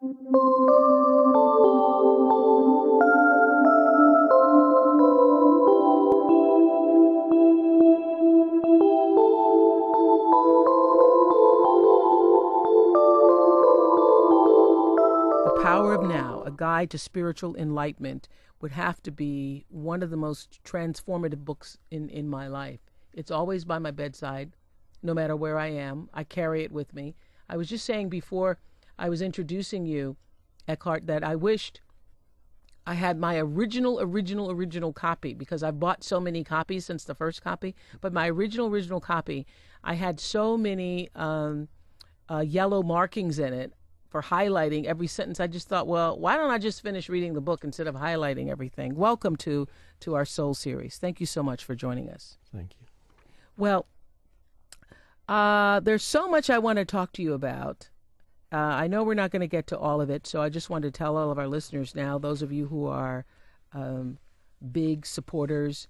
The Power of Now, A Guide to Spiritual Enlightenment, would have to be one of the most transformative books in my life. It's always by my bedside, no matter where I am. I carry it with me. I was just saying before I was introducing you, Eckhart, that I wished I had my original copy, because I've bought so many copies since the first copy. But my original copy, I had so many yellow markings in it for highlighting every sentence. I just thought, well, why don't I just finish reading the book instead of highlighting everything? Welcome to our Soul series. Thank you so much for joining us. Thank you. Well, there's so much I want to talk to you about. I know we're not going to get to all of it, so I just want to tell all of our listeners now, those of you who are big supporters,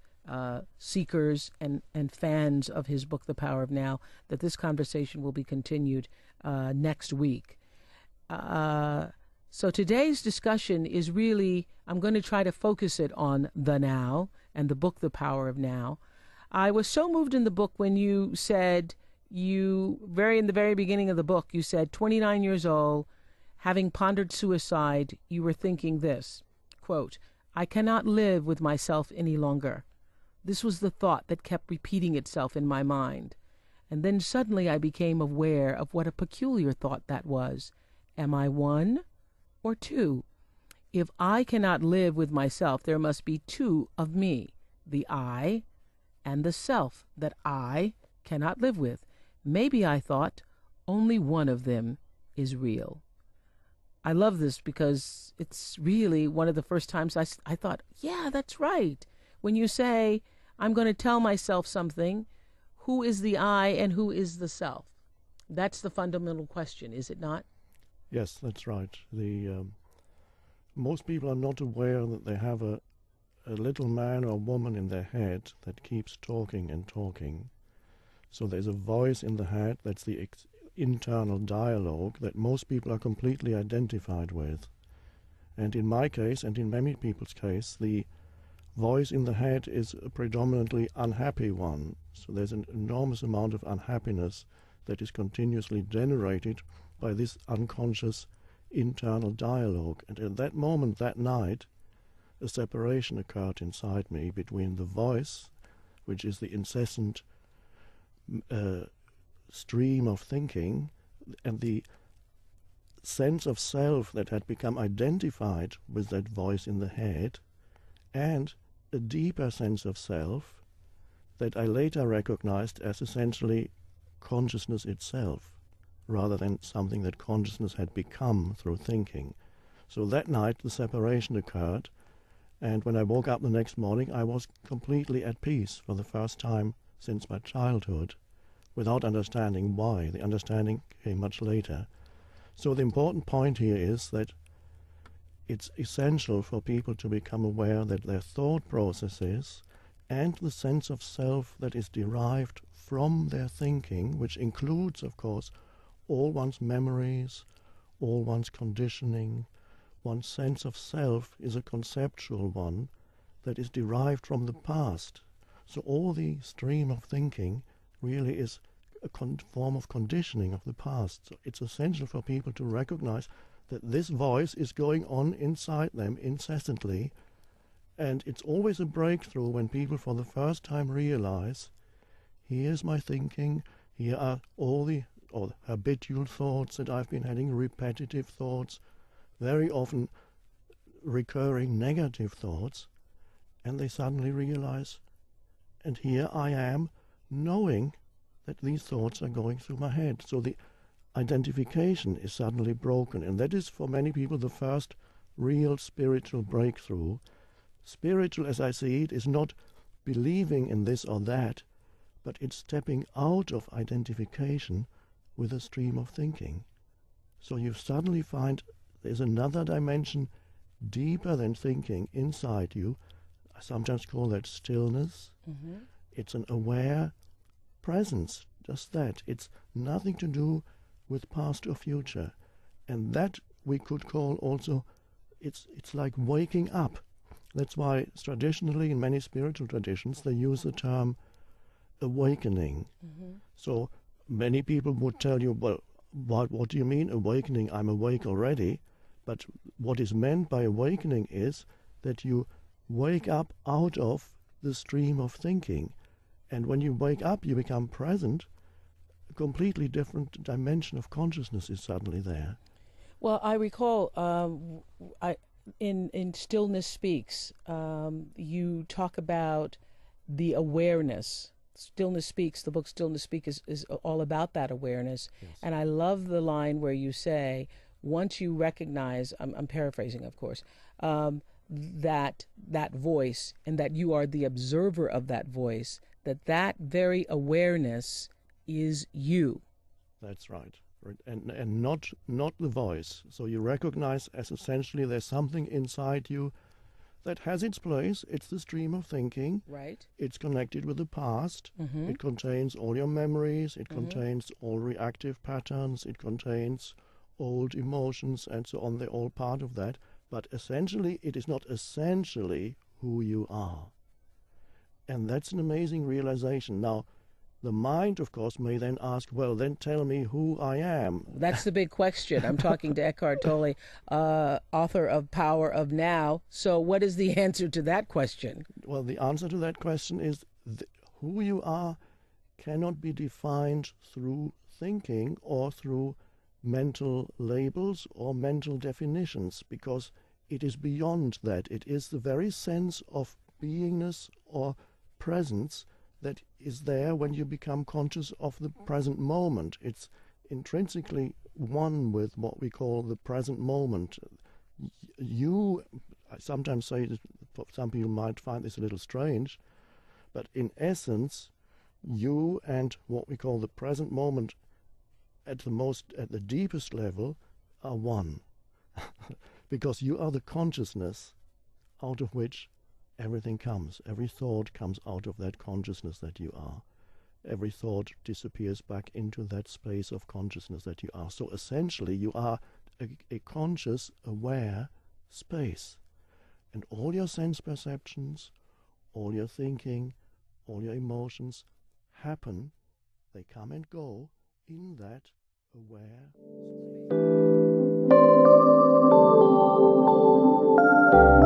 seekers, and fans of his book, The Power of Now, that this conversation will be continued next week. So today's discussion is really, I'm going to try to focus it on the now and the book, The Power of Now. I was so moved in the book when you said, in the very beginning of the book, you said, 29 years old, having pondered suicide, you were thinking this, quote, "I cannot live with myself any longer. This was the thought that kept repeating itself in my mind. And then suddenly I became aware of what a peculiar thought that was. Am I one or two? If I cannot live with myself, there must be two of me, the I and the self that I cannot live with. Maybe, I thought, only one of them is real." I love this because it's really one of the first times I thought, yeah, that's right. When you say, I'm going to tell myself something, who is the I and who is the self? That's the fundamental question, is it not? Yes, that's right. Most people are not aware that they have a little man or woman in their head that keeps talking and talking. So there's a voice in the head, that's the internal dialogue that most people are completely identified with. And in my case, and in many people's case, the voice in the head is a predominantly unhappy one. So there's an enormous amount of unhappiness that is continuously generated by this unconscious internal dialogue. And at that moment, that night, a separation occurred inside me between the voice, which is the incessant stream of thinking, and the sense of self that had become identified with that voice in the head, and a deeper sense of self that I later recognized as essentially consciousness itself, rather than something that consciousness had become through thinking. So that night the separation occurred, and when I woke up the next morning I was completely at peace for the first time since my childhood, without understanding why. The understanding came much later. So the important point here is that it's essential for people to become aware that their thought processes and the sense of self that is derived from their thinking, which includes, of course, all one's memories, all one's conditioning, one's sense of self is a conceptual one that is derived from the past. So all the stream of thinking really is a form of conditioning of the past. So it's essential for people to recognize that this voice is going on inside them incessantly, and it's always a breakthrough when people for the first time realize, here's my thinking, here are all the habitual thoughts that I've been having, repetitive thoughts, very often recurring negative thoughts, and they suddenly realize, and here I am knowing that these thoughts are going through my head. So the identification is suddenly broken, and that is for many people the first real spiritual breakthrough. Spiritual, as I see it, is not believing in this or that, but it's stepping out of identification with a stream of thinking. So you suddenly find there's another dimension deeper than thinking inside you. I sometimes call that stillness. Mm-hmm. It's an aware presence, just that. It's nothing to do with past or future. And that we could call also, it's like waking up. That's why traditionally in many spiritual traditions they use the term awakening. So many people would tell you, well, what do you mean awakening? I'm awake already. But what is meant by awakening is that you wake up out of the stream of thinking. And when you wake up, you become present. A completely different dimension of consciousness is suddenly there. Well, I recall in Stillness Speaks, you talk about the awareness. Stillness Speaks, the book Stillness Speaks is all about that awareness. Yes. And I love the line where you say, once you recognize, I'm paraphrasing, of course, that voice, and that you are the observer of that voice, that very awareness is you. That's right. And not the voice. So you recognize as essentially there's something inside you that has its place. It's the stream of thinking. Right. It's connected with the past. Mm-hmm. It contains all your memories. It Mm-hmm. contains all reactive patterns. It contains old emotions and so on. They're all part of that. But essentially, it is not essentially who you are. And that's an amazing realization. Now, the mind, of course, may then ask, well, then tell me who I am. That's the big question. I'm talking to Eckhart Tolle, author of Power of Now. So what is the answer to that question? Well, the answer to that question is who you are cannot be defined through thinking or through mental labels or mental definitions, because it is beyond that. It is the very sense of beingness or presence that is there when you become conscious of the present moment. It's intrinsically one with what we call the present moment. I sometimes say that some people might find this a little strange, but in essence, you and what we call the present moment at the deepest level are one. Because you are the consciousness out of which everything comes. Every thought comes out of that consciousness that you are. Every thought disappears back into that space of consciousness that you are. So essentially you are a conscious, aware space. And all your sense perceptions, all your thinking, all your emotions happen, they come and go in that aware space.